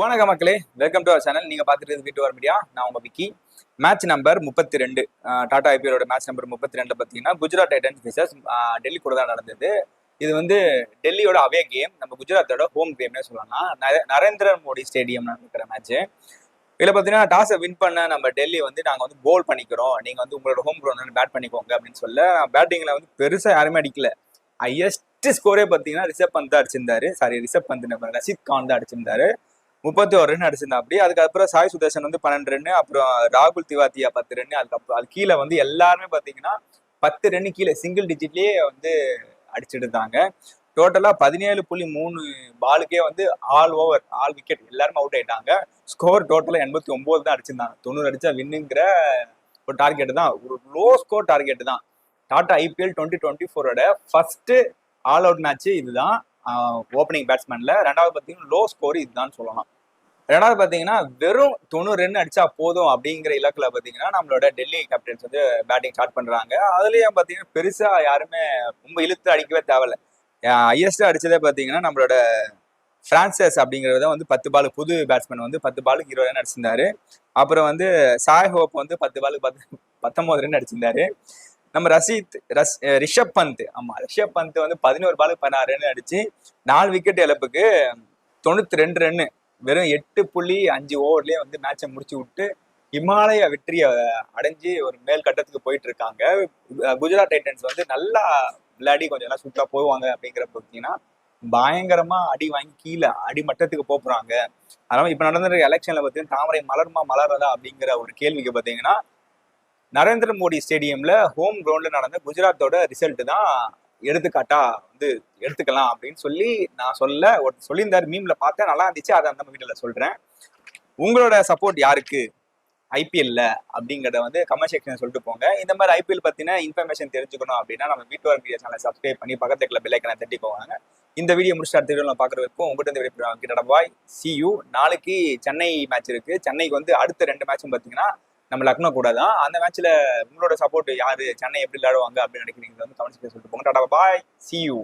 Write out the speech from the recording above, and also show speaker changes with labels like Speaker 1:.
Speaker 1: வணக்க மக்களே, welcome to our channel. நீங்க பார்த்துட்டு வீட்டு வர மீடியா. நான் உங்க விக்கி. மேட்ச் நம்பர் 32 டாடா ஐபிஎலோட மேட்ச் நம்பர் 32 பார்த்தீங்கன்னா குஜராத் டைட்டன்ஸ் விசஸ் டெல்லி கூட தான் நடந்தது. இது வந்து டெல்லியோட அவே கேம், நம்ம குஜராத்தோட ஹோம் கேம்னே சொல்லலாம். நரேந்திர மோடி ஸ்டேடியம் நடக்கிற மேட்ச். இதில் பார்த்தீங்கன்னா டாஸை வின் பண்ண நம்ம டெல்லி வந்து நாங்கள் வந்து போல் பண்ணிக்கிறோம், நீங்கள் வந்து உங்களோட ஹோம் கிரவுண்ட் பேட் பண்ணிக்கோங்க அப்படின்னு சொல்ல பேட்டிங்கில் வந்து பெருசாக யாருமே அடிக்கல. ஹையஸ்ட் ஸ்கோரே பார்த்தீங்கன்னா ரிஷப் பந்த் தான் அடிச்சிருந்தாரு. ரிஷப் பந்த் நம்ம ரஷீத் கான் தான் அடிச்சிருந்தாரு. 31 ரன் அடிச்சிருந்தா. அப்படி அதுக்கப்புறம் சாய் சுதர்சன் வந்து 12 ரன், அப்புறம் ராகுல் திவாத்தியா 10 ரன். அதுக்கப்புறம் அது கீழே வந்து எல்லாருமே பார்த்தீங்கன்னா 10 ரன் கீழே சிங்கிள் டிஜிட்லேயே வந்து அடிச்சுட்டு இருந்தாங்க. டோட்டலா 17.3 பாலுக்கே வந்து ஆல் ஓவர் ஆல் விக்கெட் எல்லாருமே அவுட் ஆயிட்டாங்க. ஸ்கோர் டோட்டலா 89 தான் அடிச்சிருந்தாங்க. 90 அடிச்சா வின்னுங்கிற ஒரு டார்கெட் தான், ஒரு லோ ஸ்கோர் டார்கெட் தான். Tata IPL 2024 first all out match இதுதான் ஓப்பனிங் பேட்ஸ்மேன்ல. ரெண்டாவது பார்த்தீங்கன்னா லோ ஸ்கோர் இதுதான் சொல்லலாம். ரெண்டாவது பார்த்தீங்கன்னா வெறும் 90 ரன் அடிச்சா போதும் அப்படிங்கிற இலக்குல பார்த்தீங்கன்னா நம்மளோட டெல்லி கேப்டன்ஸ் வந்து பேட்டிங் ஸ்டார்ட் பண்றாங்க. அதுலயும் பார்த்தீங்கன்னா பெருசா யாருமே ரொம்ப இழுத்து அடிக்கவே தேவையில்ல. ஹையஸ்டா அடிச்சதே பார்த்தீங்கன்னா நம்மளோட பிரான்சஸ் அப்படிங்கிறத வந்து 10 பால், புது பேட்ஸ்மேன் வந்து 10 பாலுக்கு 20 ரன் அடிச்சிருந்தாரு. அப்புறம் வந்து சாய் ஹோப் வந்து 10 பாலுக்கு 19 ரன் அடிச்சிருந்தாரு. நம்ம ரிஷப் பந்த் வந்து 11 பாலுக்கு 16 ரன் அடிச்சு 4 விக்கெட் இழப்புக்கு 92 ரன்னு வெறும் 8.5 ஓவர்லயே வந்து மேட்சை முடிச்சு விட்டு இமாலய வெற்றியை அடைஞ்சு ஒரு மேல் கட்டத்துக்கு போயிட்டு இருக்காங்க. குஜராத் டைட்டன்ஸ் வந்து நல்லா விளையாடி கொஞ்சம் எல்லாம் சூப்பரா போவாங்க அப்படிங்கிற பார்த்தீங்கன்னா பயங்கரமா அடி வாங்கி கீழே அடிமட்டத்துக்கு போறாங்க. அதனால இப்ப நடந்திருக்க எலெக்ஷன்ல பார்த்தீங்கன்னா தாமரை மலருமா மலரதா அப்படிங்கிற ஒரு கேள்விக்கு பார்த்தீங்கன்னா நரேந்திர மோடி ஸ்டேடியம்ல ஹோம் கிரவுண்ட்ல நடந்த குஜராத்தோட ரிசல்ட் தான் எடுத்துக்காட்டா வந்து எடுத்துக்கலாம் அப்படின்னு சொல்லி நான் சொல்லியிருந்தாரு. மீம்ல பார்த்தேன், நல்லா இருந்துச்சு, அதை அந்த வீடியோல சொல்றேன். உங்களோட சப்போர்ட் யாருக்கு ஐபிஎல்ல அப்படிங்கிறத வந்து கமெண்ட் செக்ஷன் சொல்லிட்டு போங்க. இந்த மாதிரி ஐபிஎல் பத்தின இன்ஃபர்மேஷன் தெரிஞ்சுக்கணும் அப்படின்னா நம்ம வீட்டு வர மீடியா சேனலை சப்ஸ்கிரைப் பண்ணி பக்கத்துல இருக்கிற பெல் ஐக்கனை தட்டி போவாங்க. இந்த வீடியோ முடிச்சு அடுத்த வீடியோ பாக்குறதுக்கும் உங்ககிட்ட இந்த வீடியோ பாய் சி யூ. நாளைக்கு சென்னை மேட்ச் இருக்கு. சென்னைக்கு வந்து அடுத்த 2 மேட்சும் பாத்தீங்கன்னா நம்ம லக்னோ கூட தான். அந்த மேட்ச்ல உங்களோட சப்போர்ட் யாரு, சென்னை எப்படி விளையாடுவாங்க அப்படின்னு நினைக்கிறீங்க வந்து கமெண்ட் செக்ஷன் சொல்லிட்டு போங்க. டாடா பாய் சி யூ.